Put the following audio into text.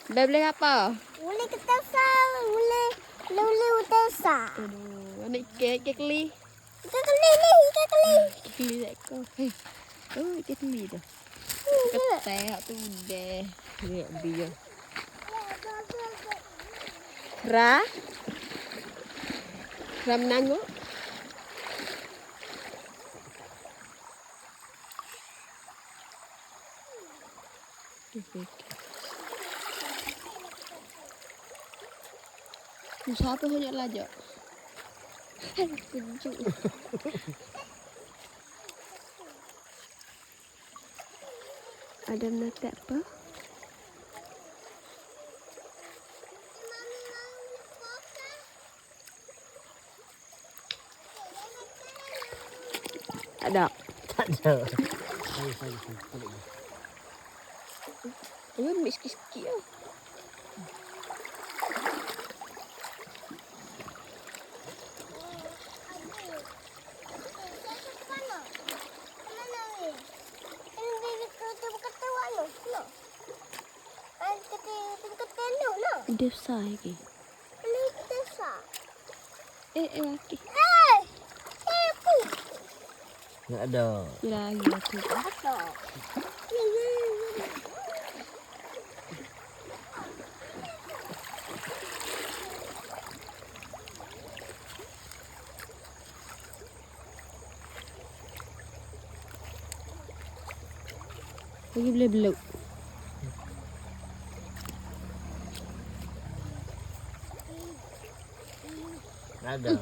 Boleh apa? Boleh ketasa, boleh utasa. Aduh, anak ikan keli. Ikan keli ni, ikan keli. Keli tak kau. Oh, ikan keli tu. Ketek tu deh. Lihat dia. Ra? Ra menanggu? Siapa banyak lajak? Kuncu. Ada menetek apa? Ada. Tak ada. Oh, ambil sikit-sikit lah. Dia besar lagi. Laki. Tak ada. Lagi lagi. Lagi boleh beluk. Tak ada.